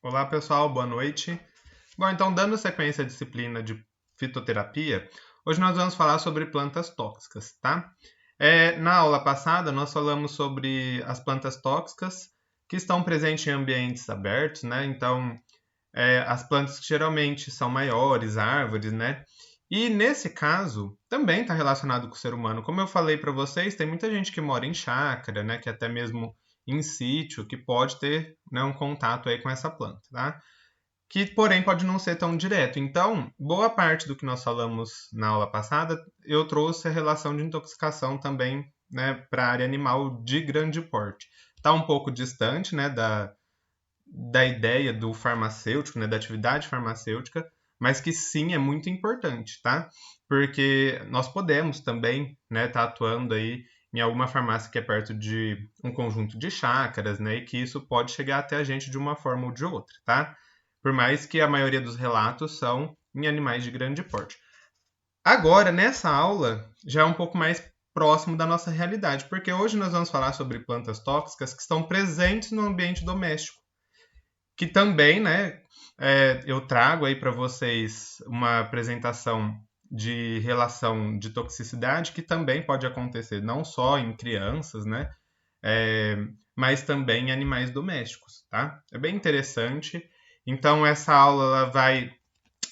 Olá, pessoal, boa noite. Bom, então, dando sequência à disciplina de fitoterapia, hoje nós vamos falar sobre plantas tóxicas, tá? Na aula passada, nós falamos sobre as plantas tóxicas que estão presentes em ambientes abertos, né? Então, as plantas que geralmente são maiores, árvores, né? E nesse caso, também está relacionado com o ser humano. Como eu falei para vocês, tem muita gente que mora em chácara, né? Que até mesmo em sítio, que pode ter, né, um contato aí com essa planta, tá? Que, porém, pode não ser tão direto. Então, boa parte do que nós falamos na aula passada, eu trouxe a relação de intoxicação também, né, para a área animal de grande porte. Está um pouco distante, né, da ideia do farmacêutico, né, da atividade farmacêutica, mas que sim é muito importante, tá? Porque nós podemos também, né, estar atuando aí em alguma farmácia que é perto de um conjunto de chácaras, né, e que isso pode chegar até a gente de uma forma ou de outra, tá? Por mais que a maioria dos relatos são em animais de grande porte. Agora, nessa aula, já é um pouco mais próximo da nossa realidade, porque hoje nós vamos falar sobre plantas tóxicas que estão presentes no ambiente doméstico, que também, né, eu trago aí para vocês uma apresentação de relação de toxicidade que também pode acontecer não só em crianças, né, é, mas também em animais domésticos, tá? É bem interessante. Então essa aula ela vai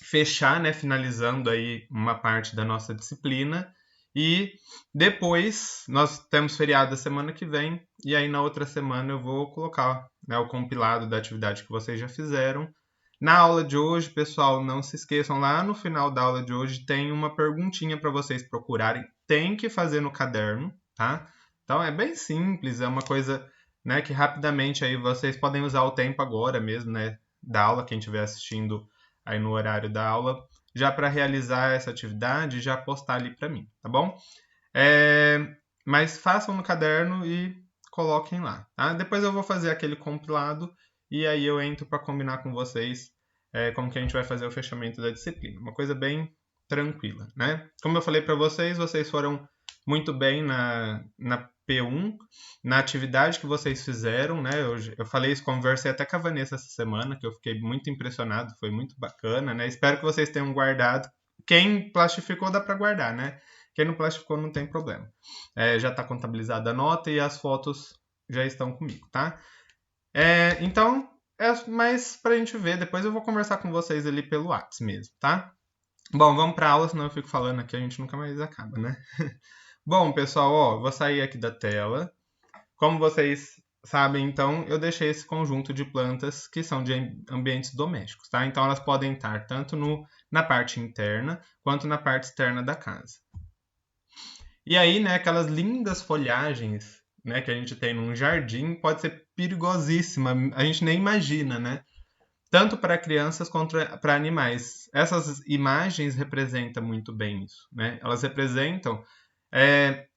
fechar, né, finalizando aí uma parte da nossa disciplina. E depois nós temos feriado da semana que vem, e aí na outra semana eu vou colocar, né, o compilado da atividade que vocês já fizeram. Na aula de hoje, pessoal, não se esqueçam, lá no final da aula de hoje tem uma perguntinha para vocês procurarem. Tem que fazer no caderno, tá? Então é bem simples, é uma coisa, né, que rapidamente aí vocês podem usar o tempo agora mesmo, né, da aula, quem estiver assistindo aí no horário da aula, já para realizar essa atividade e já postar ali para mim, tá bom? Mas façam no caderno e coloquem lá, tá? Depois eu vou fazer aquele compilado e aí eu entro para combinar com vocês como que a gente vai fazer o fechamento da disciplina. Uma coisa bem tranquila, né? Como eu falei para vocês, vocês foram muito bem na P1, na atividade que vocês fizeram, né? Eu falei isso, conversei até com a Vanessa essa semana, que eu fiquei muito impressionado, foi muito bacana, né? Espero que vocês tenham guardado. Quem plastificou dá para guardar, né? Quem não plastificou não tem problema. Já está contabilizada a nota e as fotos já estão comigo, tá? Então, é mais para a gente ver. Depois eu vou conversar com vocês ali pelo WhatsApp mesmo, tá? Bom, vamos para aula, senão eu fico falando aqui, a gente nunca mais acaba, né? Bom, pessoal, ó, vou sair aqui da tela. Como vocês sabem, então, eu deixei esse conjunto de plantas que são de ambientes domésticos, tá? Então, elas podem estar tanto na parte interna quanto na parte externa da casa. E aí, né, aquelas lindas folhagens, né, que a gente tem num jardim, pode ser perigosíssima, a gente nem imagina, né? Tanto para crianças quanto para animais. Essas imagens representam muito bem isso, né? Elas representam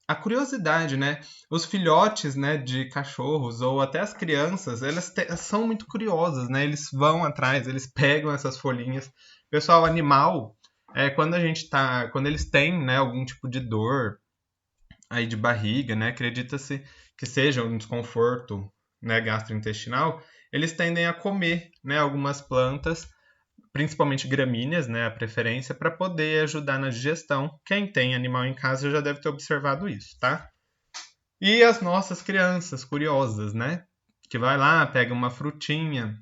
a curiosidade, né? Os filhotes, né, de cachorros ou até as crianças, elas são muito curiosas, né? Eles vão atrás, eles pegam essas folhinhas. Pessoal, animal, quando eles têm, né, algum tipo de dor aí de barriga, né? Acredita-se que seja um desconforto, né, gastrointestinal, eles tendem a comer, né, algumas plantas, principalmente gramíneas, né, a preferência, para poder ajudar na digestão. Quem tem animal em casa já deve ter observado isso, tá? E as nossas crianças curiosas, né? Que vai lá, pega uma frutinha,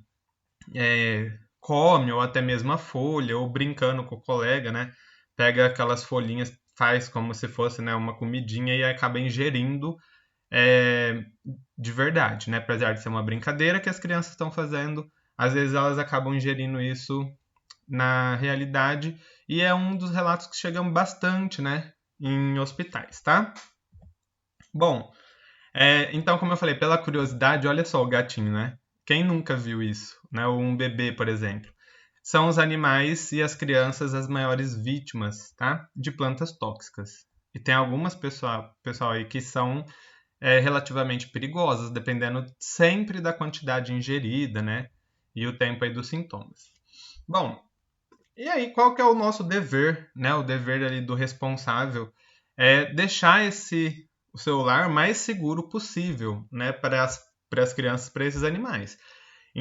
come, ou até mesmo a folha, ou brincando com o colega, né? Pega aquelas folhinhas, faz como se fosse, né, uma comidinha e acaba ingerindo é, de verdade, né? Apesar de ser uma brincadeira que as crianças estão fazendo, às vezes elas acabam ingerindo isso na realidade e é um dos relatos que chegam bastante, né, em hospitais, tá? Bom, então como eu falei, pela curiosidade, olha só o gatinho, né? Quem nunca viu isso, né? Ou um bebê, por exemplo. São os animais e as crianças as maiores vítimas, tá? De plantas tóxicas. E tem algumas pessoal aí que são relativamente perigosas, dependendo sempre da quantidade ingerida, né? E o tempo aí dos sintomas. Bom, e aí qual que é o nosso dever, né? O dever ali do responsável é deixar o celular mais seguro possível, né? Para as crianças, para esses animais.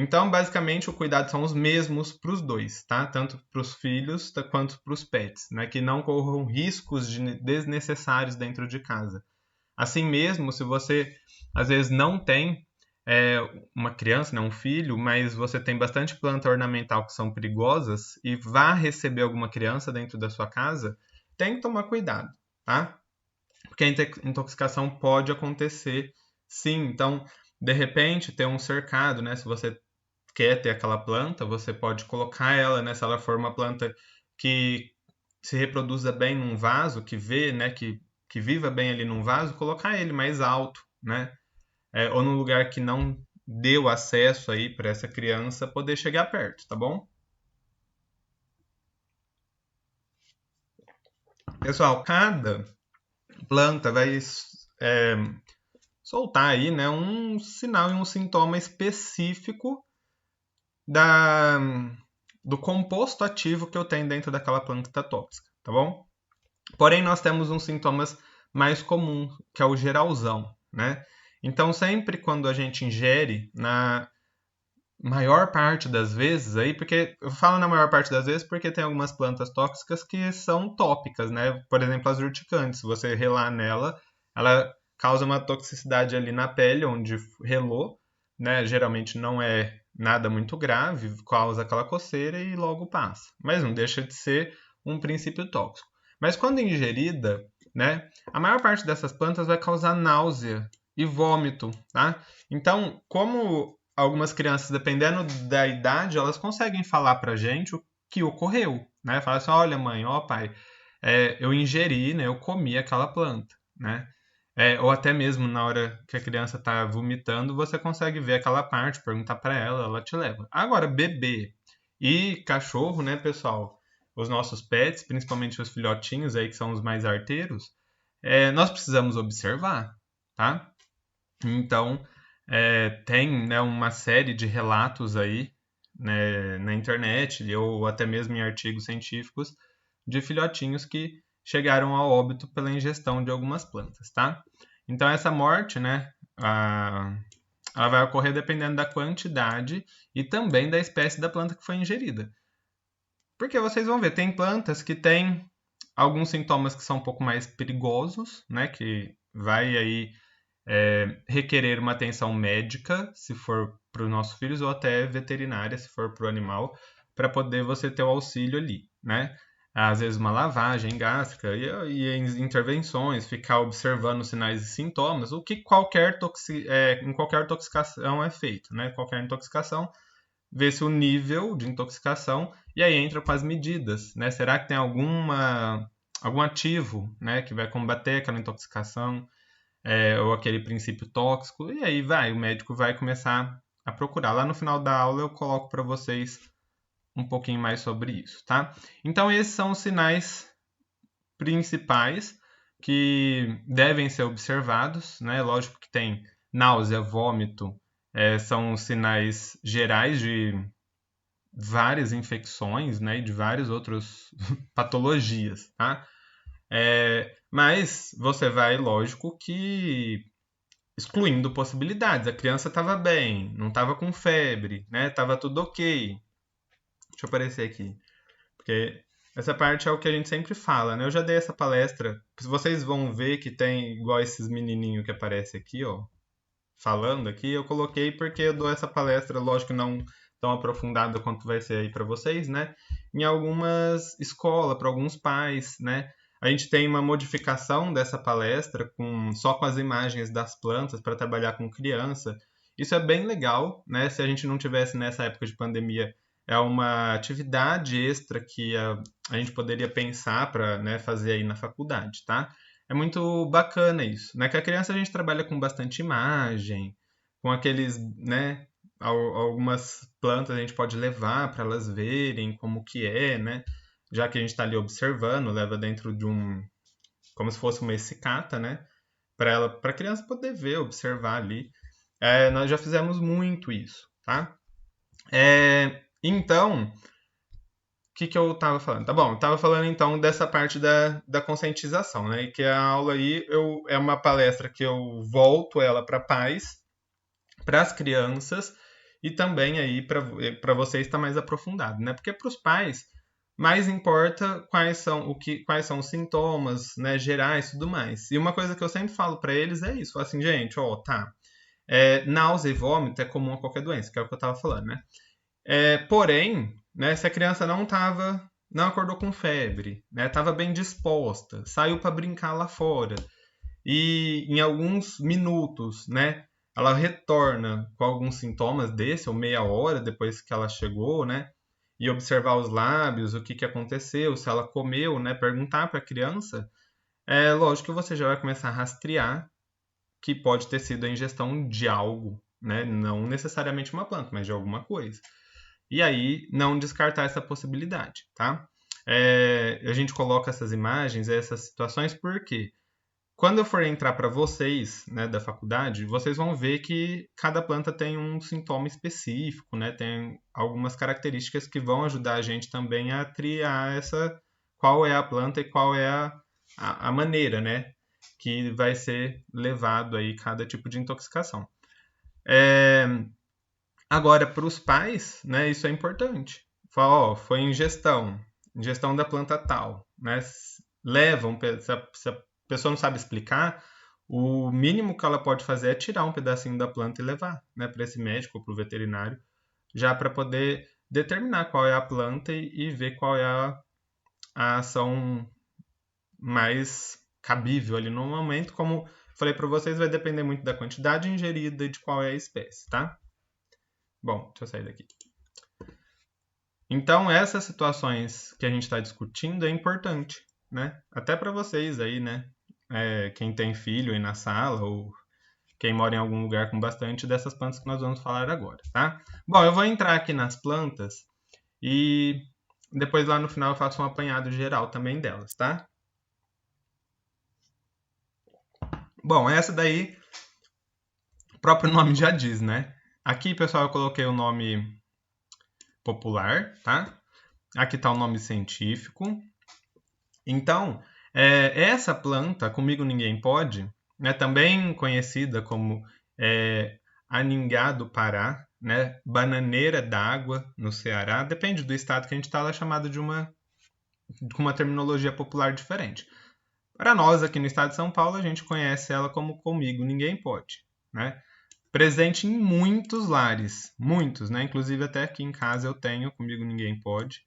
Então, basicamente, o cuidado são os mesmos para os dois, tá? Tanto para os filhos quanto para os pets, né? Que não corram riscos desnecessários dentro de casa. Assim mesmo, se você às vezes não tem uma criança, né, um filho, mas você tem bastante planta ornamental que são perigosas e vá receber alguma criança dentro da sua casa, tem que tomar cuidado, tá? Porque a intoxicação pode acontecer, sim. Então, de repente, ter um cercado, né? Se você quer ter aquela planta, você pode colocar ela, né? Se ela for uma planta que se reproduza bem num vaso, né? Que viva bem ali num vaso, colocar ele mais alto, né? Ou num lugar que não deu acesso aí para essa criança poder chegar perto, tá bom? Pessoal, cada planta vai soltar aí, né, um sinal e um sintoma específico da, do composto ativo que eu tenho dentro daquela planta tóxica, tá bom? Porém, nós temos uns sintomas mais comuns, que é o geralzão, né? Então, sempre quando a gente ingere, na maior parte das vezes aí, porque eu falo na maior parte das vezes porque tem algumas plantas tóxicas que são tópicas, né? Por exemplo, as urticantes, se você relar nela, ela causa uma toxicidade ali na pele onde relou, né? Geralmente não é nada muito grave, causa aquela coceira e logo passa. Mas não deixa de ser um princípio tóxico. Mas quando ingerida, né, a maior parte dessas plantas vai causar náusea e vômito, tá? Então, como algumas crianças, dependendo da idade, elas conseguem falar pra gente o que ocorreu, né? Fala assim, olha mãe, ó pai, eu ingeri, né? Eu comi aquela planta, né? Ou até mesmo na hora que a criança está vomitando, você consegue ver aquela parte, perguntar para ela te leva. Agora, bebê e cachorro, né, pessoal? Os nossos pets, principalmente os filhotinhos aí que são os mais arteiros, nós precisamos observar, tá? Então, tem, né, uma série de relatos aí, né, na internet ou até mesmo em artigos científicos de filhotinhos que chegaram ao óbito pela ingestão de algumas plantas, tá? Então, essa morte, né, ela vai ocorrer dependendo da quantidade e também da espécie da planta que foi ingerida. Porque vocês vão ver, tem plantas que têm alguns sintomas que são um pouco mais perigosos, né, que vai aí requerer uma atenção médica, se for para os nossos filhos, ou até veterinária, se for para o animal, para poder você ter o auxílio ali, né? Às vezes uma lavagem gástrica e intervenções, ficar observando sinais e sintomas, o que em qualquer intoxicação é feito, né? Qualquer intoxicação, ver se o nível de intoxicação, e aí entra com as medidas, né? Será que tem algum ativo, né, que vai combater aquela intoxicação? Ou aquele princípio tóxico, e aí o médico vai começar a procurar. Lá no final da aula eu coloco para vocês um pouquinho mais sobre isso, tá? Então esses são os sinais principais que devem ser observados, né? Lógico que tem náusea, vômito, são os sinais gerais de várias infecções, né? E de várias outras patologias, tá? Mas você vai, lógico que excluindo possibilidades. A criança estava bem, não estava com febre, né? Tava tudo ok. Deixa eu aparecer aqui. Porque essa parte é o que a gente sempre fala, né? Eu já dei essa palestra. Vocês vão ver que tem igual esses menininhos que aparece aqui, ó. Falando aqui, eu coloquei porque eu dou essa palestra, lógico que não tão aprofundada quanto vai ser aí para vocês, né? Em algumas escolas, para alguns pais, né? A gente tem uma modificação dessa palestra só com as imagens das plantas para trabalhar com criança. Isso é bem legal, né? Se a gente não tivesse nessa época de pandemia, é uma atividade extra que a gente poderia pensar para, né, fazer aí na faculdade, tá? É muito bacana isso, né? Que a criança a gente trabalha com bastante imagem, com aqueles, né? Algumas plantas a gente pode levar para elas verem como que é, né? Já que a gente está ali observando, leva dentro de como se fosse uma essicata, né? Para a criança poder ver, observar ali. Nós já fizemos muito isso, tá? Então, que eu estava falando? Tá bom, eu estava falando então dessa parte da conscientização, né? E que a aula aí é uma palestra que eu volto ela para pais, para as crianças, e também aí para vocês está mais aprofundado, né? Porque para os pais mais importa quais são os sintomas, né, gerais e tudo mais. E uma coisa que eu sempre falo para eles é isso, falo assim, gente, ó, tá, náusea e vômito é comum a qualquer doença, que é o que eu estava falando, né? Porém, né, se a criança não acordou com febre, né, estava bem disposta, saiu para brincar lá fora e em alguns minutos, né, ela retorna com alguns sintomas desse, ou meia hora depois que ela chegou, né, e observar os lábios, o que aconteceu, se ela comeu, né, perguntar para a criança, é lógico que você já vai começar a rastrear que pode ter sido a ingestão de algo, né, não necessariamente uma planta, mas de alguma coisa. E aí, não descartar essa possibilidade, tá? A gente coloca essas imagens, essas situações, porque quando eu for entrar para vocês, né, da faculdade, vocês vão ver que cada planta tem um sintoma específico, né? Tem algumas características que vão ajudar a gente também a triar qual é a planta e qual é a maneira, né, que vai ser levado aí cada tipo de intoxicação. Agora, para os pais, né, isso é importante. Fala, ó, foi ingestão da planta tal, né? Levam, se a pessoa não sabe explicar, o mínimo que ela pode fazer é tirar um pedacinho da planta e levar, né, para esse médico ou para o veterinário, já para poder determinar qual é a planta e ver qual é a ação mais cabível ali no momento. Como falei para vocês, vai depender muito da quantidade ingerida e de qual é a espécie, tá? Bom, deixa eu sair daqui. Então, essas situações que a gente está discutindo é importante, né? Até para vocês aí, né? Quem tem filho aí na sala ou quem mora em algum lugar com bastante dessas plantas que nós vamos falar agora, tá? Bom, eu vou entrar aqui nas plantas e depois lá no final eu faço um apanhado geral também delas, tá? Bom, essa daí, o próprio nome já diz, né? Aqui, pessoal, eu coloquei o nome popular, tá? Aqui está o nome científico. Então, essa planta, Comigo Ninguém Pode, né, também conhecida como aningá do Pará, né, bananeira d'água no Ceará, depende do estado que a gente está, ela é chamada com uma terminologia popular diferente. Para nós, aqui no estado de São Paulo, a gente conhece ela como Comigo Ninguém Pode, né? Presente em muitos lares, muitos, né? Inclusive até aqui em casa eu tenho Comigo Ninguém Pode.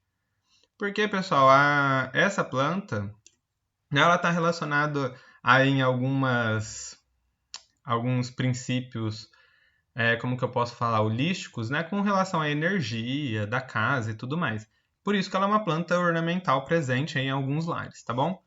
Porque, pessoal, essa planta, ela está relacionada em alguns princípios, como que eu posso falar, holísticos, né? Com relação à energia da casa e tudo mais. Por isso que ela é uma planta ornamental presente em alguns lares, tá bom?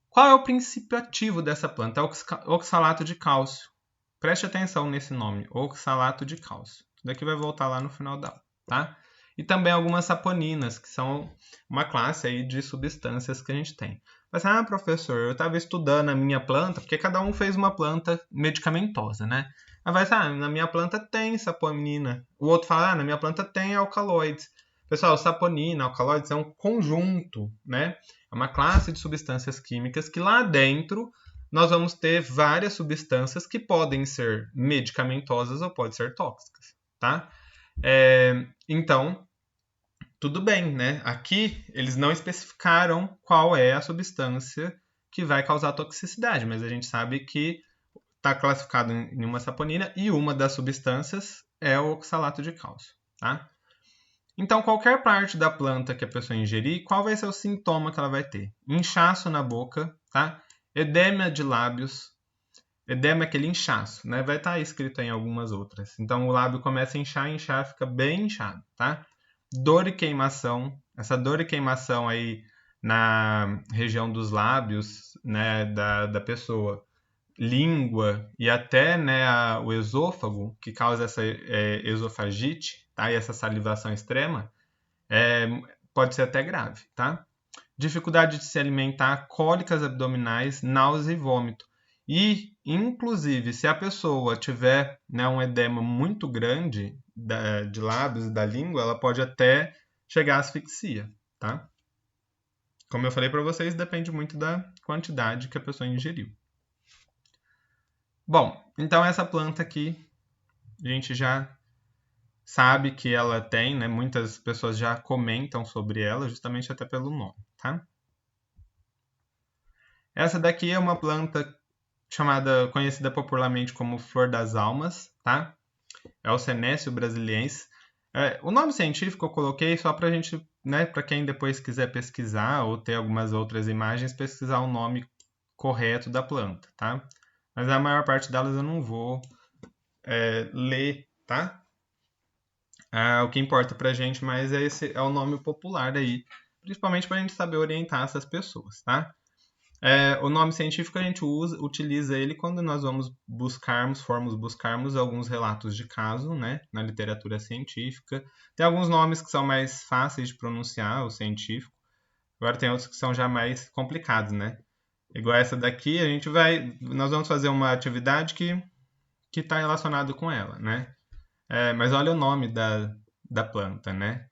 Qual é o princípio ativo dessa planta? É o oxalato de cálcio. Preste atenção nesse nome, oxalato de cálcio. Isso daqui vai voltar lá no final da aula, tá? E também algumas saponinas, que são uma classe aí de substâncias que a gente tem. Mas, professor, eu estava estudando a minha planta, porque cada um fez uma planta medicamentosa, né? Mas na minha planta tem saponina. O outro fala, na minha planta tem alcaloides. Pessoal, saponina, alcaloides é um conjunto, né? É uma classe de substâncias químicas que lá dentro nós vamos ter várias substâncias que podem ser medicamentosas ou podem ser tóxicas, tá? Então, tudo bem, né? Aqui eles não especificaram qual é a substância que vai causar toxicidade, mas a gente sabe que está classificado em uma saponina e uma das substâncias é o oxalato de cálcio, tá? Então, qualquer parte da planta que a pessoa ingerir, qual vai ser o sintoma que ela vai ter? Inchaço na boca, tá? Edema de lábios. Edema é aquele inchaço, né? Vai estar escrito em algumas outras. Então, o lábio começa a inchar, fica bem inchado, tá? Dor e queimação. Essa dor e queimação aí na região dos lábios, né, da pessoa. Língua e até, né, o esôfago, que causa essa esofagite, tá? E essa salivação extrema, pode ser até grave, tá? Dificuldade de se alimentar, cólicas abdominais, náusea e vômito. E, inclusive, se a pessoa tiver, né, um edema muito grande de lábios e da língua, ela pode até chegar à asfixia, tá? Como eu falei para vocês, depende muito da quantidade que a pessoa ingeriu. Bom, então essa planta aqui, a gente já sabe que ela tem, né? Muitas pessoas já comentam sobre ela, justamente até pelo nome, tá? Essa daqui é uma planta conhecida popularmente como flor das almas, tá? É o Senécio brasiliense. O nome científico eu coloquei só para a gente, né, para quem depois quiser pesquisar ou ter algumas outras imagens, pesquisar o nome correto da planta, tá? Mas a maior parte delas eu não vou ler, tá? O que importa pra gente mais é o nome popular aí, principalmente para a gente saber orientar essas pessoas, tá? O nome científico a gente utiliza ele quando nós formos buscarmos alguns relatos de caso, né, na literatura científica. Tem alguns nomes que são mais fáceis de pronunciar, o científico. Agora tem outros que são já mais complicados, né? Igual essa daqui, nós vamos fazer uma atividade que está relacionado com ela, né? Mas olha o nome da planta, né?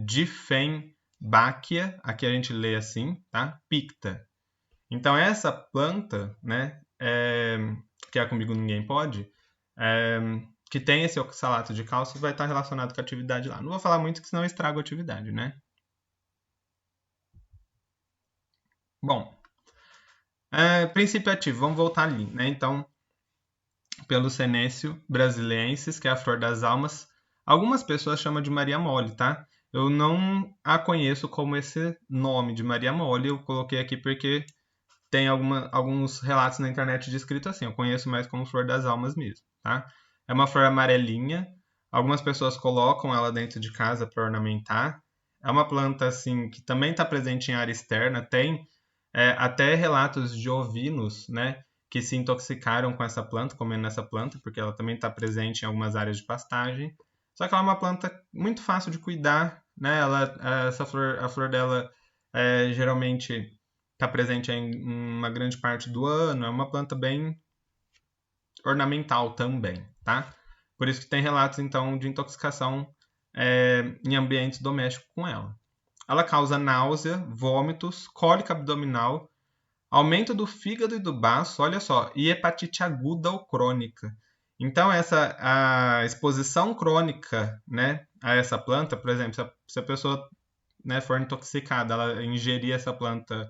Dieffenbachia, aqui a gente lê assim, tá? Picta. Então essa planta, né, que é Comigo Ninguém Pode, que tem esse oxalato de cálcio, vai estar relacionado com a atividade lá. Não vou falar muito, que senão eu estrago a atividade, né? Bom, princípio ativo, vamos voltar ali, né? Então, pelo Senécio brasiliensis, que é a flor das almas, algumas pessoas chamam de Maria Mole, tá? Eu não a conheço como esse nome de Maria Mole, eu coloquei aqui porque tem alguns relatos na internet descrito assim. Eu conheço mais como flor das almas mesmo, tá? É uma flor amarelinha. Algumas pessoas colocam ela dentro de casa para ornamentar. É uma planta assim que também está presente em área externa. Tem até relatos de ovinos, né, que se intoxicaram com essa planta, comendo essa planta, porque ela também está presente em algumas áreas de pastagem. Só que ela é uma planta muito fácil de cuidar, né? A flor dela geralmente está presente em uma grande parte do ano. É uma planta bem ornamental também, tá? Por isso que tem relatos, então, de intoxicação em ambientes domésticos com ela. Ela causa náusea, vômitos, cólica abdominal, aumento do fígado e do baço, olha só, e hepatite aguda ou crônica. Então, a exposição crônica, né, a essa planta, por exemplo, se a pessoa, né, for intoxicada, ela ingerir essa planta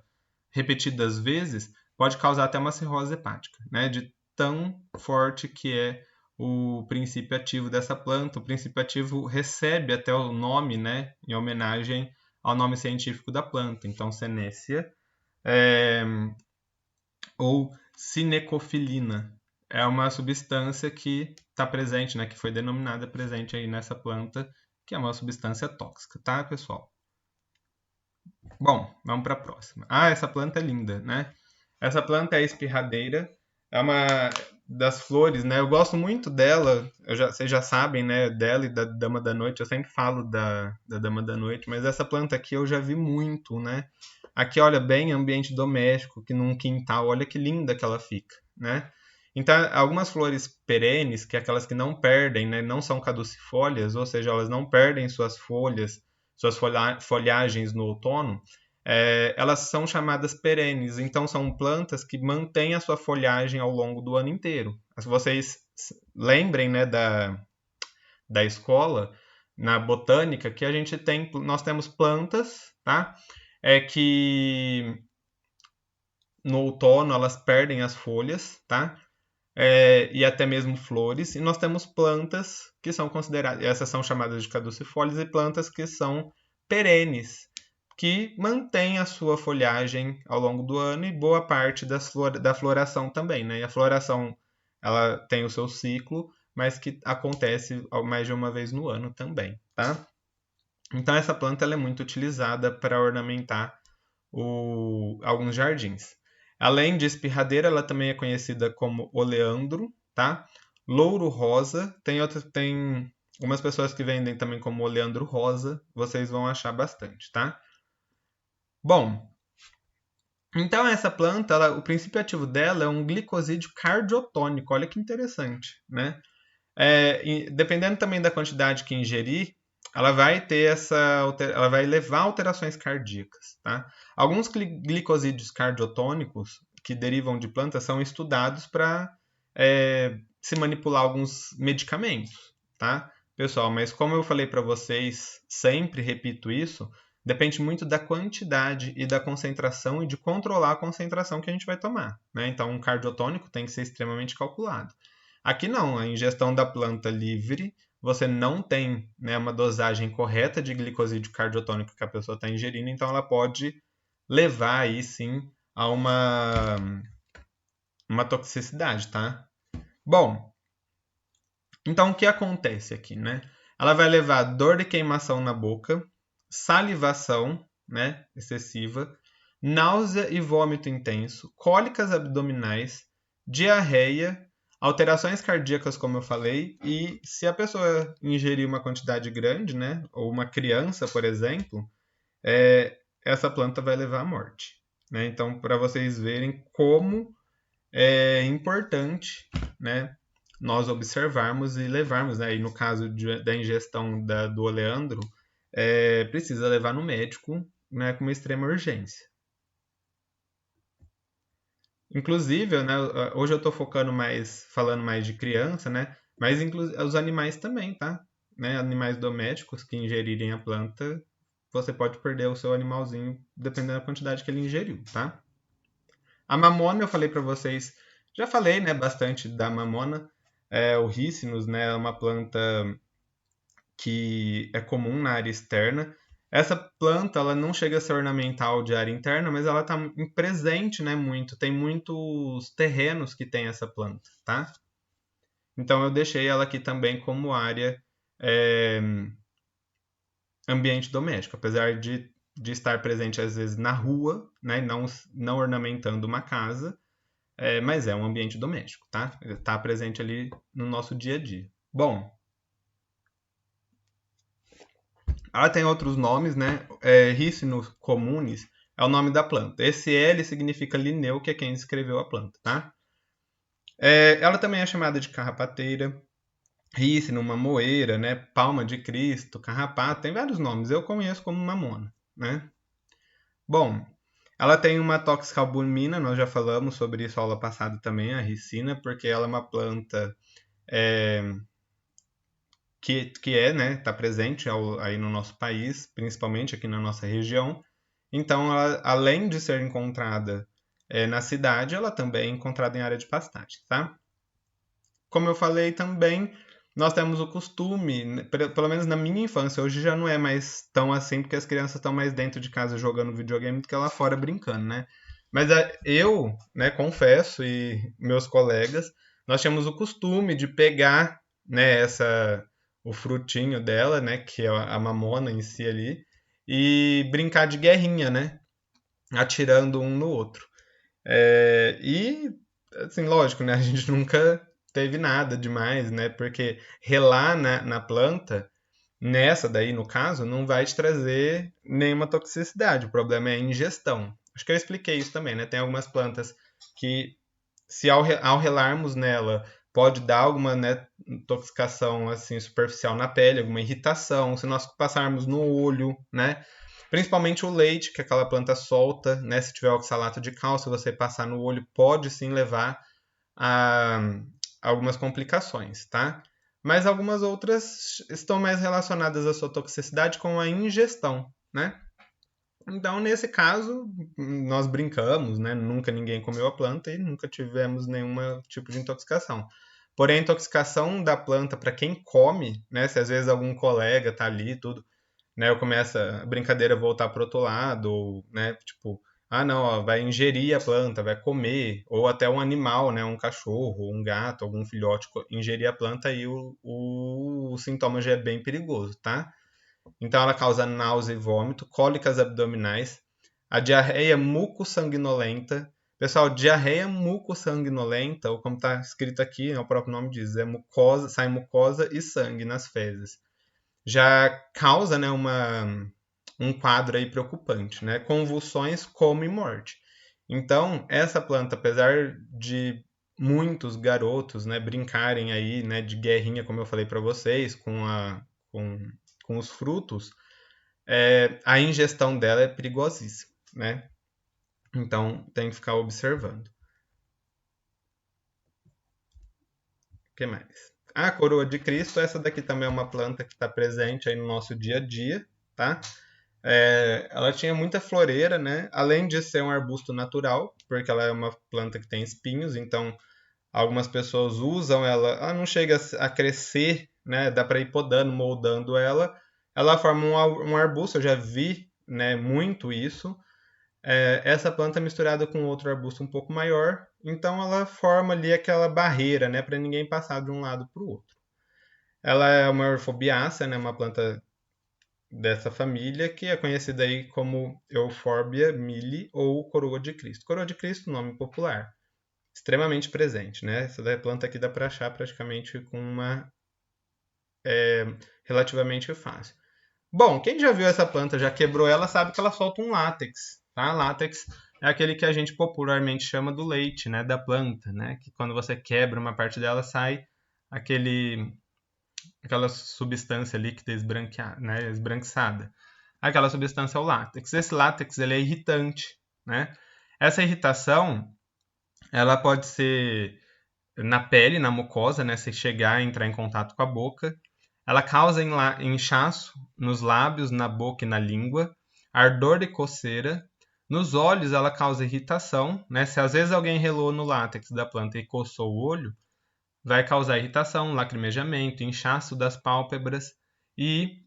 repetidas vezes, pode causar até uma cirrose hepática, né? De tão forte que é o princípio ativo dessa planta. O princípio ativo recebe até o nome, né, em homenagem ao nome científico da planta. Então, Senécia ou cinecofilina é uma substância que está presente, né, que foi denominada presente aí nessa planta, que é uma substância tóxica, tá, pessoal? Bom, vamos para a próxima. Essa planta é linda, né? Essa planta é espirradeira, é uma das flores, né? Eu gosto muito dela, vocês já sabem, né? Dela e da Dama da Noite, eu sempre falo da Dama da Noite, mas essa planta aqui eu já vi muito, né? Aqui, olha, bem ambiente doméstico, que num quintal, olha que linda que ela fica, né? Então, algumas flores perenes, que é aquelas que não perdem, né? Não são caducifólias, ou seja, elas não perdem suas folhas, suas folhagens no outono, elas são chamadas perenes. Então, são plantas que mantêm a sua folhagem ao longo do ano inteiro. Se vocês lembrem, né, da escola, na botânica, que nós temos plantas, tá? Que no outono elas perdem as folhas, tá? E até mesmo flores. E nós temos plantas que são consideradas, essas são chamadas de caducifólias, e plantas que são perenes, que mantêm a sua folhagem ao longo do ano e boa parte da floração também, né? E a floração, ela tem o seu ciclo, mas que acontece mais de uma vez no ano também, tá? Então essa planta ela é muito utilizada para ornamentar alguns jardins. Além de espirradeira, ela também é conhecida como oleandro, tá? Louro rosa, tem algumas pessoas que vendem também como oleandro rosa, vocês vão achar bastante, tá? Bom, então essa planta, o princípio ativo dela é um glicosídeo cardiotônico, olha que interessante, né? Dependendo também da quantidade que ingerir, ela vai ela vai levar alterações cardíacas, tá? Alguns glicosídeos cardiotônicos que derivam de plantas são estudados para se manipular alguns medicamentos, tá? Pessoal, mas como eu falei para vocês, sempre repito isso, depende muito da quantidade e da concentração e de controlar a concentração que a gente vai tomar, né? Então, um cardiotônico tem que ser extremamente calculado. Aqui não, a ingestão da planta livre, você não tem, né, uma dosagem correta de glicosídeo cardiotônico que a pessoa está ingerindo, então ela pode levar aí sim a uma toxicidade, tá? Bom, então o que acontece aqui, né? Ela vai levar dor de queimação na boca, salivação, né, excessiva, náusea e vômito intenso, cólicas abdominais, diarreia, alterações cardíacas, como eu falei, e se a pessoa ingerir uma quantidade grande, né, ou uma criança, por exemplo, essa planta vai levar à morte, né? Então, para vocês verem como é importante, né, nós observarmos e levarmos, né, e no caso da ingestão do oleandro, precisa levar no médico, né, com uma extrema urgência. Inclusive, né, hoje eu estou falando mais de criança, né, mas os animais também, tá? Né, animais domésticos que ingerirem a planta, você pode perder o seu animalzinho dependendo da quantidade que ele ingeriu, tá? A mamona, eu falei para vocês, já falei, né, bastante da mamona. O rícinus, né, é uma planta que é comum na área externa. Essa planta, ela não chega a ser ornamental de área interna, mas ela está presente, né, muito. Tem muitos terrenos que tem essa planta, tá? Então eu deixei ela aqui também como área é, ambiente doméstico, apesar de estar presente às vezes na rua, né, não ornamentando uma casa, mas é um ambiente doméstico, tá? Ele está presente ali no nosso dia a dia. Bom, ela tem outros nomes, né? Ricinus communis é o nome da planta. Esse L significa Linneu, que é quem escreveu a planta, tá? Ela também é chamada de carrapateira, Ricinum, mamoeira, né? Palma de Cristo, carrapato, tem vários nomes. Eu conheço como mamona, né? Bom, ela tem uma toxicalbumina, nós já falamos sobre isso aula passada também, a ricina, porque ela é uma planta é, né, está presente aí no nosso país, principalmente aqui na nossa região. Então, ela, além de ser encontrada na cidade, ela também é encontrada em área de pastagem, tá? Como eu falei também, nós temos o costume, né, pelo menos na minha infância, hoje já não é mais tão assim, porque as crianças estão mais dentro de casa jogando videogame do que lá fora brincando, né? Mas eu, né, confesso, e meus colegas, nós tínhamos o costume de pegar, né, o frutinho dela, né, que é a mamona em si ali, e brincar de guerrinha, né, atirando um no outro. E, assim, lógico, né, a gente nunca teve nada demais, né, porque relar na planta, nessa daí, no caso, não vai te trazer nenhuma toxicidade, o problema é a ingestão. Acho que eu expliquei isso também, né, tem algumas plantas que se ao relarmos nela pode dar alguma, né, intoxicação assim superficial na pele, alguma irritação, se nós passarmos no olho, né? Principalmente o leite que aquela planta solta, né? Se tiver oxalato de cálcio, você passar no olho pode sim levar a algumas complicações, tá? Mas algumas outras estão mais relacionadas à sua toxicidade com a ingestão, né? Então, nesse caso, nós brincamos, né? Nunca ninguém comeu a planta e nunca tivemos nenhum tipo de intoxicação. Porém, a intoxicação da planta para quem come, né? Se às vezes algum colega tá ali, tudo, né? Eu começo a brincadeira a voltar para outro lado, ou, né? Tipo, ah, não, ó, vai ingerir a planta, vai comer, ou até um animal, né? Um cachorro, um gato, algum filhote ingerir a planta e o sintoma já é bem perigoso, tá? Então ela causa náusea e vômito, cólicas abdominais, a diarreia mucossanguinolenta. Pessoal, diarreia mucossanguinolenta, ou como está escrito aqui, o próprio nome diz, é mucosa, sai mucosa e sangue nas fezes. Já causa, né, um quadro aí preocupante, né? Convulsões, coma e morte. Então, essa planta, apesar de muitos garotos, né, brincarem aí, né, de guerrinha, como eu falei para vocês, com, com os frutos, a ingestão dela é perigosíssima, né? Então, tem que ficar observando. que mais? A coroa de Cristo, essa daqui também é uma planta que está presente aí no nosso dia a dia, tá? Ela tinha muita floreira, né? Além de ser um arbusto natural, porque ela é uma planta que tem espinhos, então algumas pessoas usam ela, ela não chega a crescer, né? Dá para ir podando, moldando ela. Ela forma um arbusto, eu já vi, né, muito isso. Essa planta é misturada com outro arbusto um pouco maior, então ela forma ali aquela barreira, né, para ninguém passar de um lado para o outro. Ela é uma euforbiácea, né, uma planta dessa família que é conhecida aí como Euphorbia milli ou coroa de Cristo. Coroa de Cristo, nome popular, extremamente presente, né? Essa planta aqui dá para achar praticamente com uma relativamente fácil. Bom, quem já viu essa planta, já quebrou ela, sabe que ela solta um látex, tá? Látex é aquele que a gente popularmente chama do leite, né, da planta, né? Que quando você quebra uma parte dela sai aquela substância líquida né, esbranquiçada. Aquela substância é o látex. Esse látex ele é irritante, né? Essa irritação ela pode ser na pele, na mucosa, né? Se chegar e entrar em contato com a boca. Ela causa inchaço nos lábios, na boca e na língua, ardor e coceira. Nos olhos, ela causa irritação, né? Se às vezes alguém relou no látex da planta e coçou o olho, vai causar irritação, lacrimejamento, inchaço das pálpebras e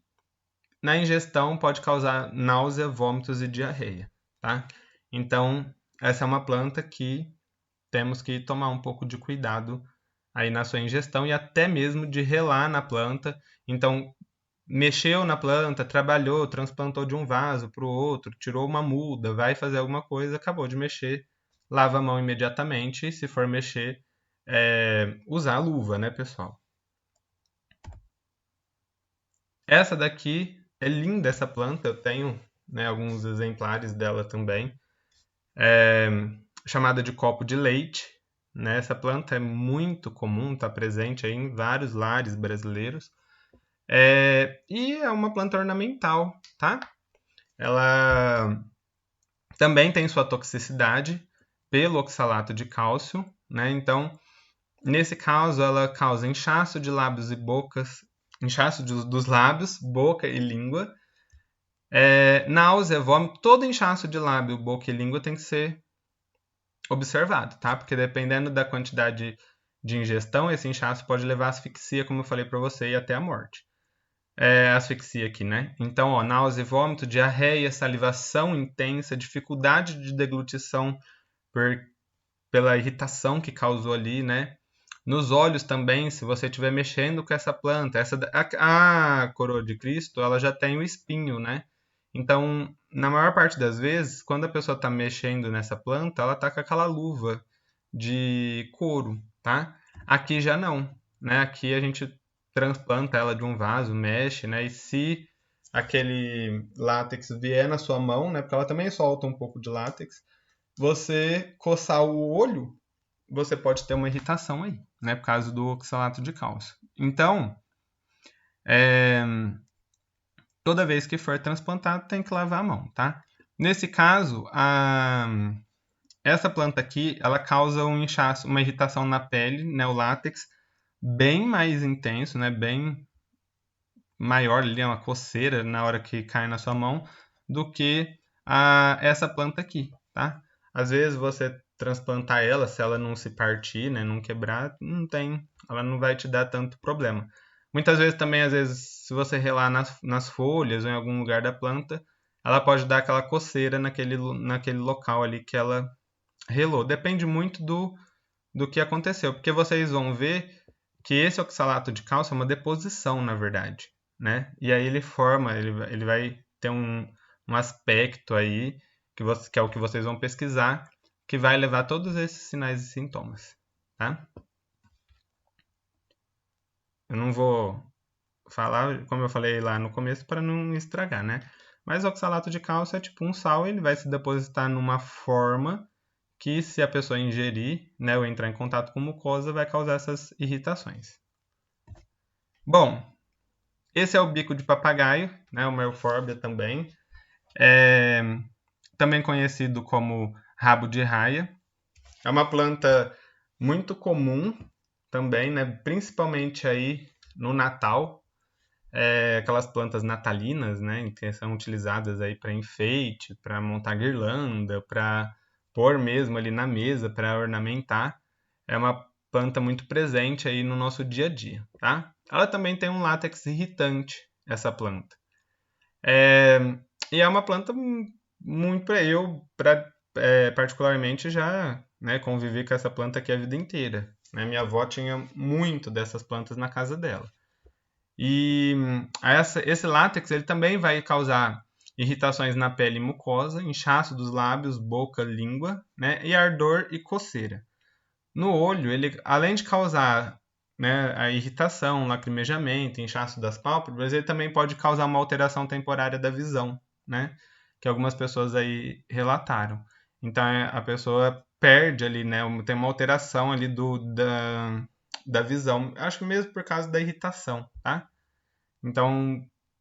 na ingestão pode causar náusea, vômitos e diarreia, tá? Então, essa é uma planta que temos que tomar um pouco de cuidado aí na sua ingestão e até mesmo de relar na planta. Então, mexeu na planta, trabalhou, transplantou de um vaso para o outro, tirou uma muda, vai fazer alguma coisa, acabou de mexer, lava a mão imediatamente e se for mexer, usar a luva, né, pessoal? Essa daqui é linda, essa planta, eu tenho, né, alguns exemplares dela também, chamada de copo de leite, né? Essa planta é muito comum, está presente aí em vários lares brasileiros. E é uma planta ornamental, tá? Ela também tem sua toxicidade pelo oxalato de cálcio, né? Então, nesse caso, ela causa inchaço de lábios e bocas, inchaço dos lábios, boca e língua, náusea, vômito. Todo inchaço de lábio, boca e língua tem que ser observado, tá? Porque dependendo da quantidade de ingestão, esse inchaço pode levar à asfixia, como eu falei para você, e até a morte. Asfixia aqui, né? Então, ó, náusea, vômito, diarreia, salivação intensa, dificuldade de deglutição pela irritação que causou ali, né? Nos olhos também, se você estiver mexendo com essa planta, a coroa de Cristo, ela já tem o espinho, né? Então, na maior parte das vezes, quando a pessoa está mexendo nessa planta, ela está com aquela luva de couro, tá? Aqui já não, né? Aqui a gente transplanta ela de um vaso, mexe, né? E se aquele látex vier na sua mão, né? Porque ela também solta um pouco de látex, você coçar o olho, você pode ter uma irritação aí, né? Por causa do oxalato de cálcio. Então, toda vez que for transplantado, tem que lavar a mão, tá? Nesse caso, essa planta aqui, ela causa um inchaço, uma irritação na pele, né? O látex, bem mais intenso, né? Bem maior ali, uma coceira na hora que cai na sua mão, do que essa planta aqui, tá? Às vezes você transplantar ela, se ela não se partir, né, não quebrar, ela não vai te dar tanto problema. Muitas vezes também, às vezes, se você relar nas folhas ou em algum lugar da planta, ela pode dar aquela coceira naquele local ali que ela relou. Depende muito do que aconteceu, porque vocês vão ver que esse oxalato de cálcio é uma deposição, na verdade, né? E aí ele vai ter um aspecto aí, que é o que vocês vão pesquisar, que vai levar todos esses sinais e sintomas, tá? Eu não vou falar, como eu falei lá no começo, para não estragar, né? Mas o oxalato de cálcio é tipo um sal, ele vai se depositar numa forma que, se a pessoa ingerir, né, ou entrar em contato com mucosa, vai causar essas irritações. Bom, esse é o bico de papagaio, né, uma eufórbia também. Também conhecido como rabo de raia. É uma planta muito comum, também, né? Principalmente aí no Natal, aquelas plantas natalinas, né? Que são utilizadas aí para enfeite, para montar guirlanda, para pôr mesmo ali na mesa, para ornamentar. É uma planta muito presente aí no nosso dia a dia, tá? Ela também tem um látex irritante, essa planta. E é uma planta muito particularmente já, né, convivi com essa planta aqui a vida inteira, né? Minha avó tinha muito dessas plantas na casa dela. E esse látex ele também vai causar irritações na pele e mucosa, inchaço dos lábios, boca, língua, né, e ardor e coceira. No olho, ele além de causar, né, a irritação, lacrimejamento, inchaço das pálpebras, ele também pode causar uma alteração temporária da visão, né, que algumas pessoas aí relataram. Então a pessoa perde ali, né, tem uma alteração ali da visão, acho que mesmo por causa da irritação, tá? Então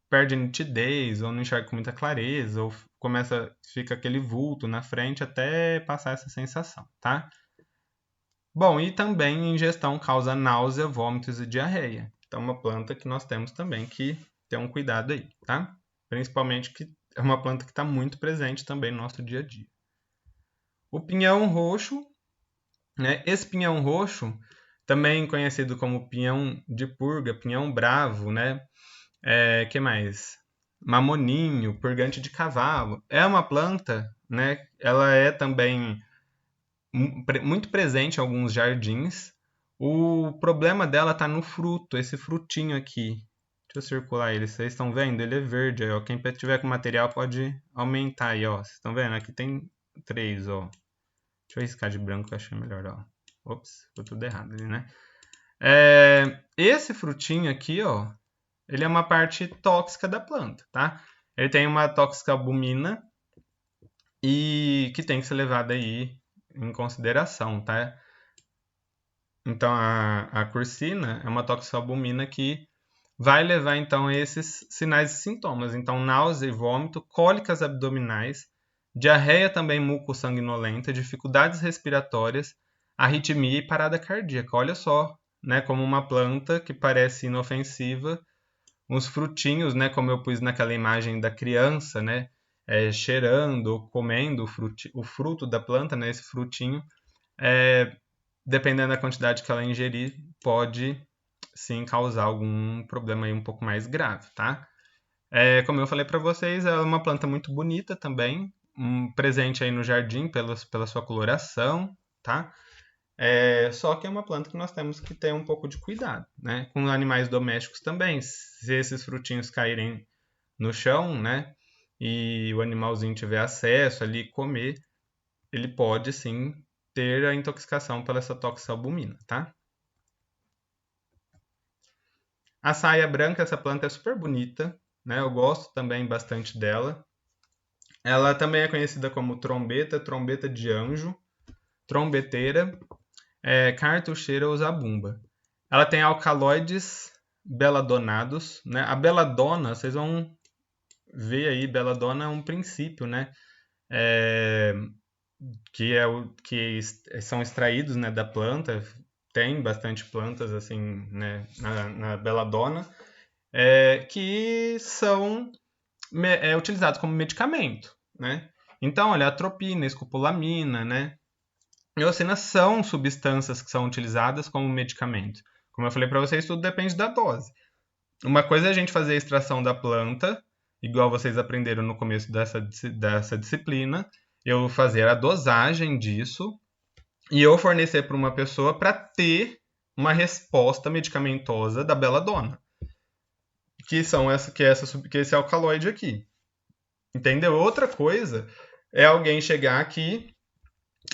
perde nitidez, ou não enxerga com muita clareza, ou fica aquele vulto na frente até passar essa sensação, tá? Bom, e também ingestão causa náusea, vômitos e diarreia. Então, uma planta que nós temos também que ter um cuidado aí, tá? Principalmente que é uma planta que está muito presente também no nosso dia a dia. O pinhão roxo, né? Esse pinhão roxo, também conhecido como pinhão de purga, pinhão bravo, né? Que mais? Mamoninho, purgante de cavalo. É uma planta, né? Ela é também muito presente em alguns jardins. O problema dela está no fruto, esse frutinho aqui. Deixa eu circular ele, vocês estão vendo? Ele é verde aí, ó. Quem tiver com material pode aumentar aí, ó. Vocês estão vendo? Aqui tem 3, ó. Deixa eu riscar de branco que eu achei melhor, ó. Ops, ficou tudo errado ali, né? Esse frutinho aqui, ó, ele é uma parte tóxica da planta, tá? Ele tem uma toxicabumina e que tem que ser levada aí em consideração, tá? Então, a cursina é uma toxicobumina que vai levar, então, a esses sinais e sintomas. Então, náusea e vômito, cólicas abdominais, diarreia também mucossanguinolenta, dificuldades respiratórias, arritmia e parada cardíaca. Olha só, né, como uma planta que parece inofensiva, uns frutinhos, né, como eu pus naquela imagem da criança, né, cheirando, comendo o fruto da planta, né, esse frutinho, dependendo da quantidade que ela ingerir, pode sim causar algum problema aí um pouco mais grave, tá? Como eu falei para vocês, ela é uma planta muito bonita também, presente aí no jardim pela sua coloração, tá? Só que é uma planta que nós temos que ter um pouco de cuidado, né? Com animais domésticos também, se esses frutinhos caírem no chão, né? E o animalzinho tiver acesso ali e comer, ele pode sim ter a intoxicação pela essa toxalbumina, tá? A saia branca, essa planta é super bonita, né? Eu gosto também bastante dela. Ela também é conhecida como trombeta, trombeta de anjo, trombeteira, cartucheira ou zabumba. Ela tem alcaloides beladonados, né? A beladona, vocês vão ver aí, beladona é um princípio, né? Que são extraídos, né, da planta. Tem bastante plantas assim, né, na beladona, que são utilizados como medicamento, né? Então, olha, atropina, escopolamina, né? Eosina são substâncias que são utilizadas como medicamento. Como eu falei para vocês, tudo depende da dose. Uma coisa é a gente fazer a extração da planta, igual vocês aprenderam no começo dessa disciplina, eu fazer a dosagem disso e eu fornecer para uma pessoa para ter uma resposta medicamentosa da beladona, que é esse alcaloide aqui. Entendeu? Outra coisa é alguém chegar aqui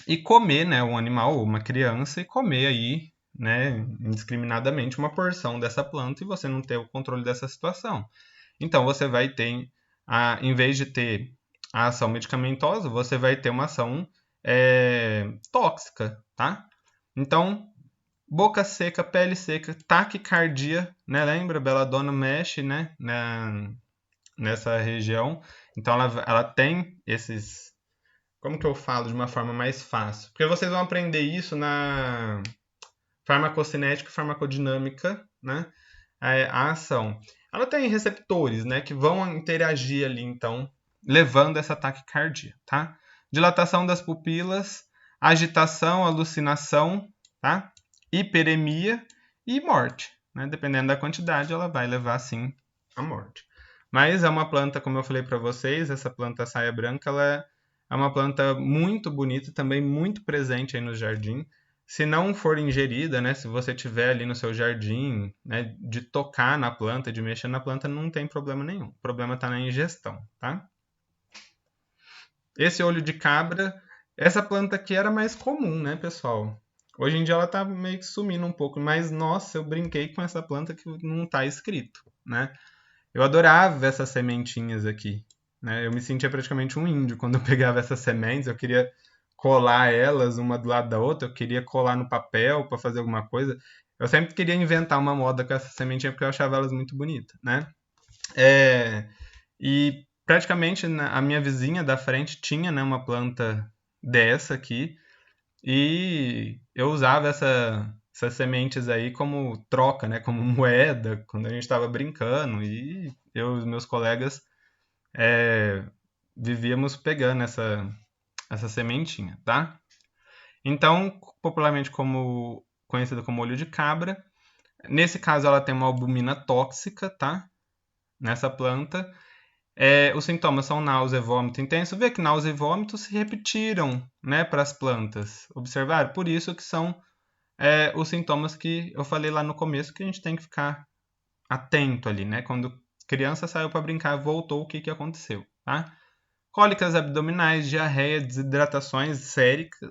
e comer, né, um animal ou uma criança e comer aí, né, indiscriminadamente uma porção dessa planta e você não ter o controle dessa situação. Então você vai ter, em vez de ter a ação medicamentosa, você vai ter uma ação tóxica, tá? Então, boca seca, pele seca, taquicardia, né? Lembra? Beladona mexe, né? Nessa região. Então, ela tem esses... Como que eu falo de uma forma mais fácil? Porque vocês vão aprender isso farmacocinética e farmacodinâmica, né? A ação. Ela tem receptores, né, que vão interagir ali, então, levando essa taquicardia, tá? Dilatação das pupilas, agitação, alucinação, tá? Hiperemia e morte, né? Dependendo da quantidade, ela vai levar, sim, à morte. Mas é uma planta, como eu falei para vocês, essa planta saia branca, ela é uma planta muito bonita, também muito presente aí no jardim. Se não for ingerida, né, se você tiver ali no seu jardim, né, de tocar na planta, de mexer na planta, não tem problema nenhum. O problema está na ingestão, tá? Esse olho de cabra, essa planta aqui era mais comum, né, pessoal? Hoje em dia ela tá meio que sumindo um pouco, mas nossa, eu brinquei com essa planta que não tá escrito, né? Eu adorava essas sementinhas aqui, né? Eu me sentia praticamente um índio quando eu pegava essas sementes, eu queria colar elas uma do lado da outra, eu queria colar no papel para fazer alguma coisa. Eu sempre queria inventar uma moda com essa sementinha porque eu achava elas muito bonitas, né? E praticamente a minha vizinha da frente tinha, né, uma planta dessa aqui e eu usava essas sementes aí como troca, né, como moeda quando a gente estava brincando e eu e os meus colegas é, vivíamos pegando essa sementinha, tá? Então, popularmente conhecida como olho de cabra. Nesse caso, ela tem uma albumina tóxica, tá? Nessa planta. Os sintomas são náusea, vômito intenso. Vê que náusea e vômito se repetiram, né, para as plantas. Observaram? Por isso que são os sintomas que eu falei lá no começo que a gente tem que ficar atento ali, né? Quando criança saiu para brincar, voltou, o que, que aconteceu, tá? Cólicas abdominais, diarreia, desidratações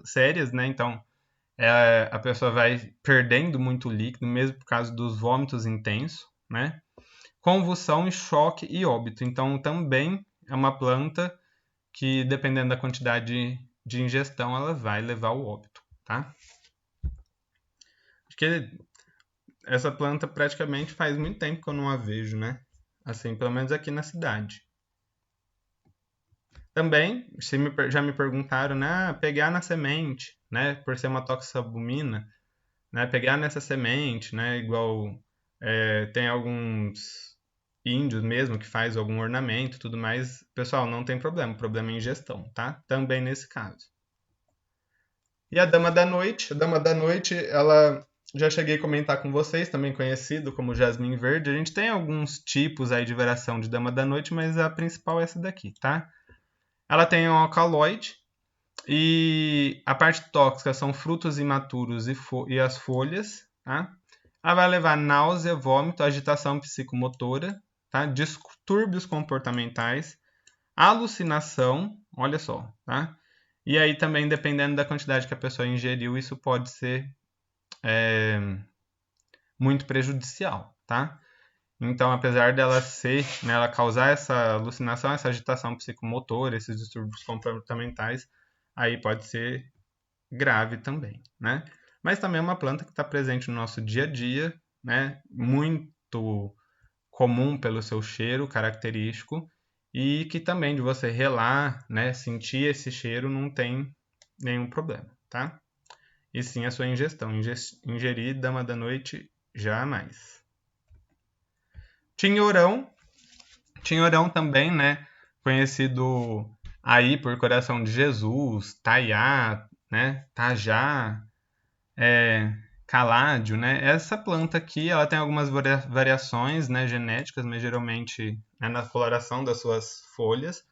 sérias, né? Então, a pessoa vai perdendo muito líquido, mesmo por causa dos vômitos intensos, né? Convulsão, choque e óbito. Então, também é uma planta que, dependendo da quantidade de ingestão, ela vai levar ao óbito, tá? Acho que essa planta praticamente faz muito tempo que eu não a vejo, né? Assim, pelo menos aqui na cidade. Também, já me perguntaram, né? Pegar na semente, né? Por ser uma toxabumina, né? Pegar nessa semente, né? Igual tem alguns índios mesmo que faz algum ornamento e tudo mais. Pessoal, não tem problema. O problema é ingestão, tá? Também nesse caso. E a dama da noite. A dama da noite, ela já cheguei a comentar com vocês, também conhecido como jasmim verde. A gente tem alguns tipos aí de variação de dama da noite, mas a principal é essa daqui, tá? Ela tem um alcaloide e a parte tóxica são frutos imaturos e as folhas, tá? Ela vai levar náusea, vômito, agitação psicomotora, tá? Distúrbios comportamentais, alucinação, olha só, tá? E aí também, dependendo da quantidade que a pessoa ingeriu, isso pode ser muito prejudicial, tá? Então, apesar dela ser, né, ela causar essa alucinação, essa agitação psicomotora, esses distúrbios comportamentais, aí pode ser grave também, né? Mas também é uma planta que está presente no nosso dia a dia, né? Muito comum pelo seu cheiro característico e que também de você relar, né, sentir esse cheiro não tem nenhum problema, tá? E sim a sua ingestão. Ingerir dama da noite jamais. Tinhorão. Tinhorão também, né? Conhecido aí por Coração de Jesus, Taiá, né? Tajá, caládio, né? Essa planta aqui, ela tem algumas variações, né, genéticas, mas geralmente é na coloração das suas folhas.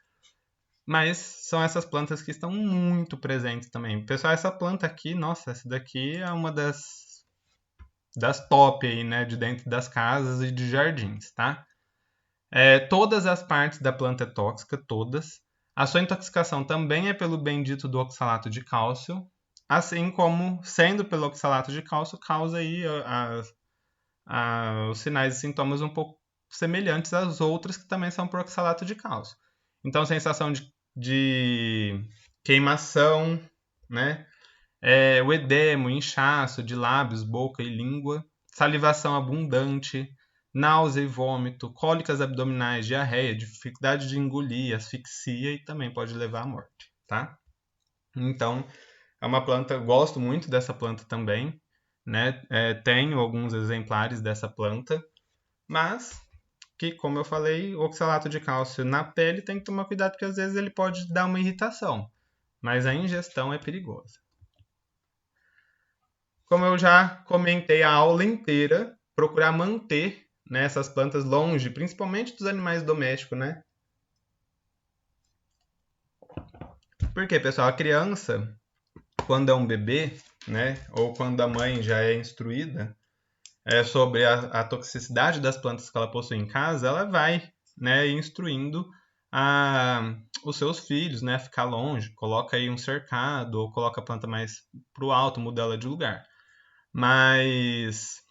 Mas são essas plantas que estão muito presentes também. Pessoal, essa planta aqui, nossa, essa daqui é uma das top aí, né, de dentro das casas e de jardins, tá? Todas as partes da planta é tóxica, todas. A sua intoxicação também é pelo bendito do oxalato de cálcio, assim como, sendo pelo oxalato de cálcio, causa aí os sinais e sintomas um pouco semelhantes às outras que também são por oxalato de cálcio. Então, sensação de queimação, né? O edema, o inchaço de lábios, boca e língua, salivação abundante, náusea e vômito, cólicas abdominais, diarreia, dificuldade de engolir, asfixia e também pode levar à morte, tá? Então, é uma planta, eu gosto muito dessa planta também. né? Tenho alguns exemplares dessa planta, mas que, como eu falei, o oxalato de cálcio na pele tem que tomar cuidado, porque às vezes ele pode dar uma irritação, mas a ingestão é perigosa. Como eu já comentei a aula inteira, procurar manter, né, essas plantas longe, principalmente dos animais domésticos, né? Porque, pessoal, a criança, quando é um bebê, né, ou quando a mãe já é instruída sobre a toxicidade das plantas que ela possui em casa, ela vai, né, instruindo os seus filhos, né, a ficar longe, coloca aí um cercado, ou coloca a planta mais para o alto, muda ela de lugar. Mas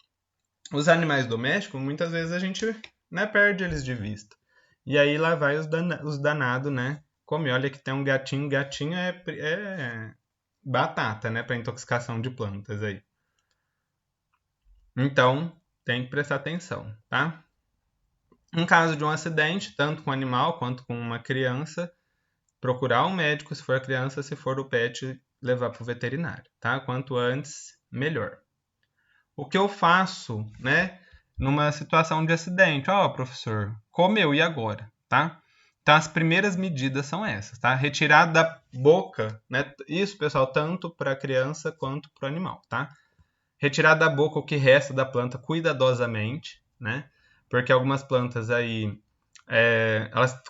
os animais domésticos, muitas vezes a gente, né, perde eles de vista. E aí lá vai os danados, né, comer. Olha que tem um gatinho, gatinho é batata, né, para intoxicação de plantas aí. Então, tem que prestar atenção, tá? Em caso de um acidente, tanto com o animal quanto com uma criança, procurar um médico se for a criança, se for o pet, levar para o veterinário, tá? Quanto antes, melhor. O que eu faço, né, numa situação de acidente? Ó, professor, comeu, e agora, tá? Então, as primeiras medidas são essas, tá? Retirar da boca, né? Isso, pessoal, tanto para a criança quanto para o animal, tá? Retirar da boca o que resta da planta cuidadosamente, né? Porque algumas plantas aí,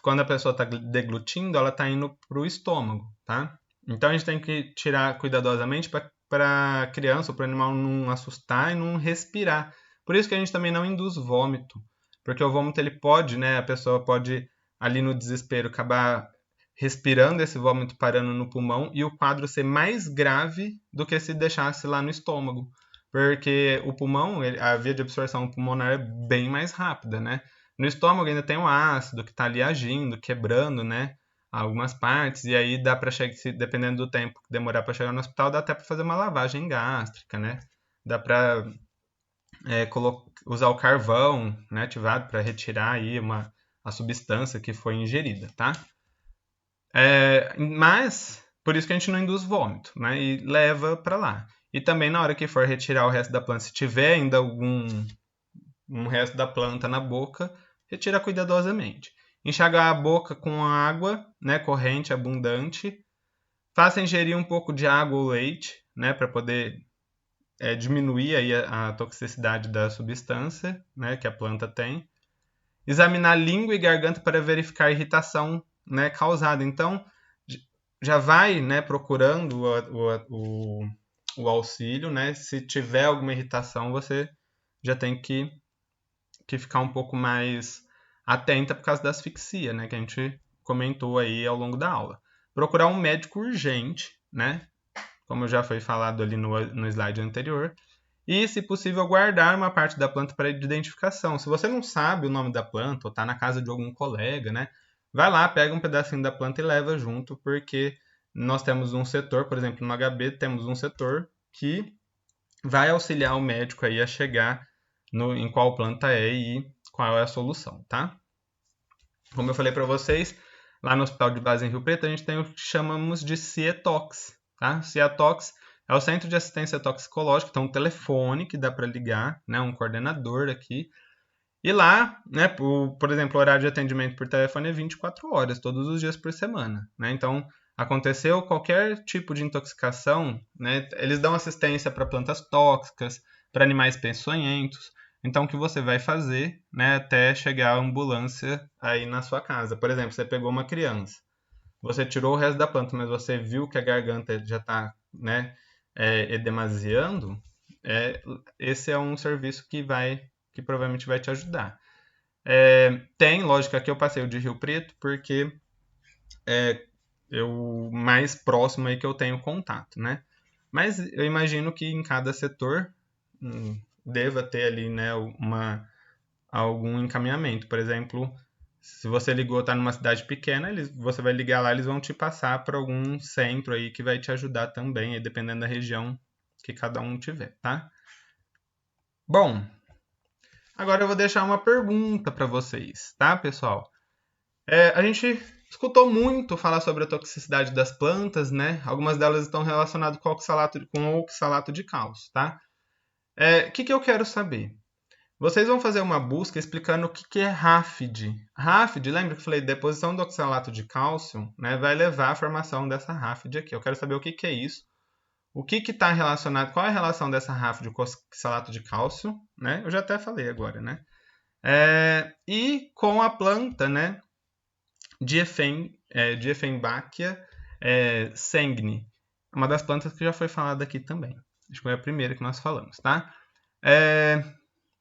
quando a pessoa está deglutindo, ela está indo para o estômago, tá? Então a gente tem que tirar cuidadosamente para a criança ou para o animal não assustar e não respirar. Por isso que a gente também não induz vômito, porque o vômito ele pode, né? A pessoa pode ali no desespero acabar respirando esse vômito parando no pulmão e o quadro ser mais grave do que se deixasse lá no estômago. Porque o pulmão, a via de absorção pulmonar é bem mais rápida, né? No estômago ainda tem o ácido que está ali agindo, quebrando, né? Algumas partes, e aí dá para chegar, dependendo do tempo que demorar para chegar no hospital, dá até para fazer uma lavagem gástrica, né? Dá para usar o carvão, né, ativado para retirar aí a substância que foi ingerida, tá? Mas, por isso que a gente não induz vômito, né? E leva para lá. E também na hora que for retirar o resto da planta, se tiver ainda um resto da planta na boca, retira cuidadosamente. Enxagar a boca com água, né, corrente, abundante. Faça ingerir um pouco de água ou leite, né, para poder diminuir aí a toxicidade da substância, né, que a planta tem. Examinar língua e garganta para verificar a irritação, né, causada. Então, já vai, né, procurando o auxílio, né? Se tiver alguma irritação, você já tem que ficar um pouco mais atenta por causa da asfixia, né? Que a gente comentou aí ao longo da aula. Procurar um médico urgente, né? Como já foi falado ali no slide anterior. E, se possível, guardar uma parte da planta para identificação. Se você não sabe o nome da planta ou está na casa de algum colega, né? Vai lá, pega um pedacinho da planta e leva junto, porque nós temos um setor, por exemplo, no HB temos um setor que vai auxiliar o médico aí a chegar em qual planta é e qual é a solução, tá? Como eu falei para vocês, lá no Hospital de Base em Rio Preto, a gente tem o que chamamos de CIETOX, tá? CIETOX é o Centro de Assistência Toxicológica, então um telefone que dá para ligar, né, um coordenador aqui. E lá, né, por exemplo, o horário de atendimento por telefone é 24 horas, todos os dias por semana, né? Então, aconteceu qualquer tipo de intoxicação, né, eles dão assistência para plantas tóxicas, para animais peçonhentos. Então, o que você vai fazer, né, até chegar a ambulância aí na sua casa? Por exemplo, você pegou uma criança, você tirou o resto da planta, mas você viu que a garganta já está, né, edemasiando, esse é um serviço que provavelmente vai te ajudar. Tem, lógico, aqui eu passei o de Rio Preto, porque o mais próximo aí que eu tenho contato, né? Mas eu imagino que em cada setor deva ter ali, né, algum encaminhamento. Por exemplo, se você ligou, está numa cidade pequena, você vai ligar lá, eles vão te passar para algum centro aí que vai te ajudar também, aí, dependendo da região que cada um tiver, tá? Bom, agora eu vou deixar uma pergunta para vocês, tá, pessoal? A gente escutou muito falar sobre a toxicidade das plantas, né? Algumas delas estão relacionadas com o oxalato de cálcio, tá? O que eu quero saber? Vocês vão fazer uma busca explicando o que é RAFD. RAFD, lembra que eu falei deposição do oxalato de cálcio, né, vai levar à formação dessa RAFD aqui. Eu quero saber o que é isso, o que está relacionado, qual é a relação dessa RAFD com o oxalato de cálcio, né? Eu já até falei agora, né? E com a planta, né, Dieffenbachia sanguine, uma das plantas que já foi falada aqui também. Acho que foi a primeira que nós falamos, tá?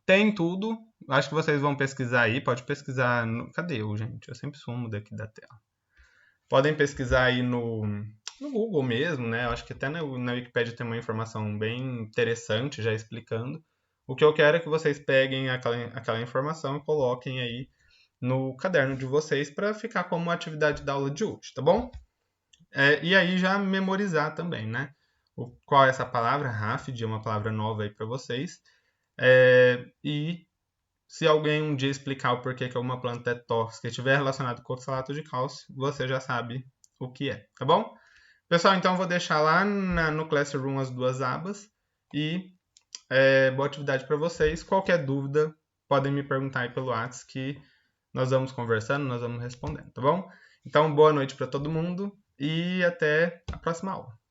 Tem tudo. Acho que vocês vão pesquisar aí. Pode pesquisar. Cadê eu, gente? Eu sempre sumo daqui da tela. Podem pesquisar aí no Google mesmo, né? Eu acho que até na Wikipedia tem uma informação bem interessante já explicando. O que eu quero é que vocês peguem aquela informação e coloquem aí no caderno de vocês para ficar como atividade da aula de hoje, tá bom? E aí já memorizar também, né? Qual é essa palavra? RAFD é uma palavra nova aí para vocês. E se alguém um dia explicar o porquê que uma planta é tóxica e estiver relacionado com oxalato de cálcio, você já sabe o que é, tá bom? Pessoal, então eu vou deixar lá no Classroom as duas abas e boa atividade para vocês. Qualquer dúvida, podem me perguntar aí pelo WhatsApp que nós vamos conversando, nós vamos respondendo, tá bom? Então, boa noite para todo mundo e até a próxima aula.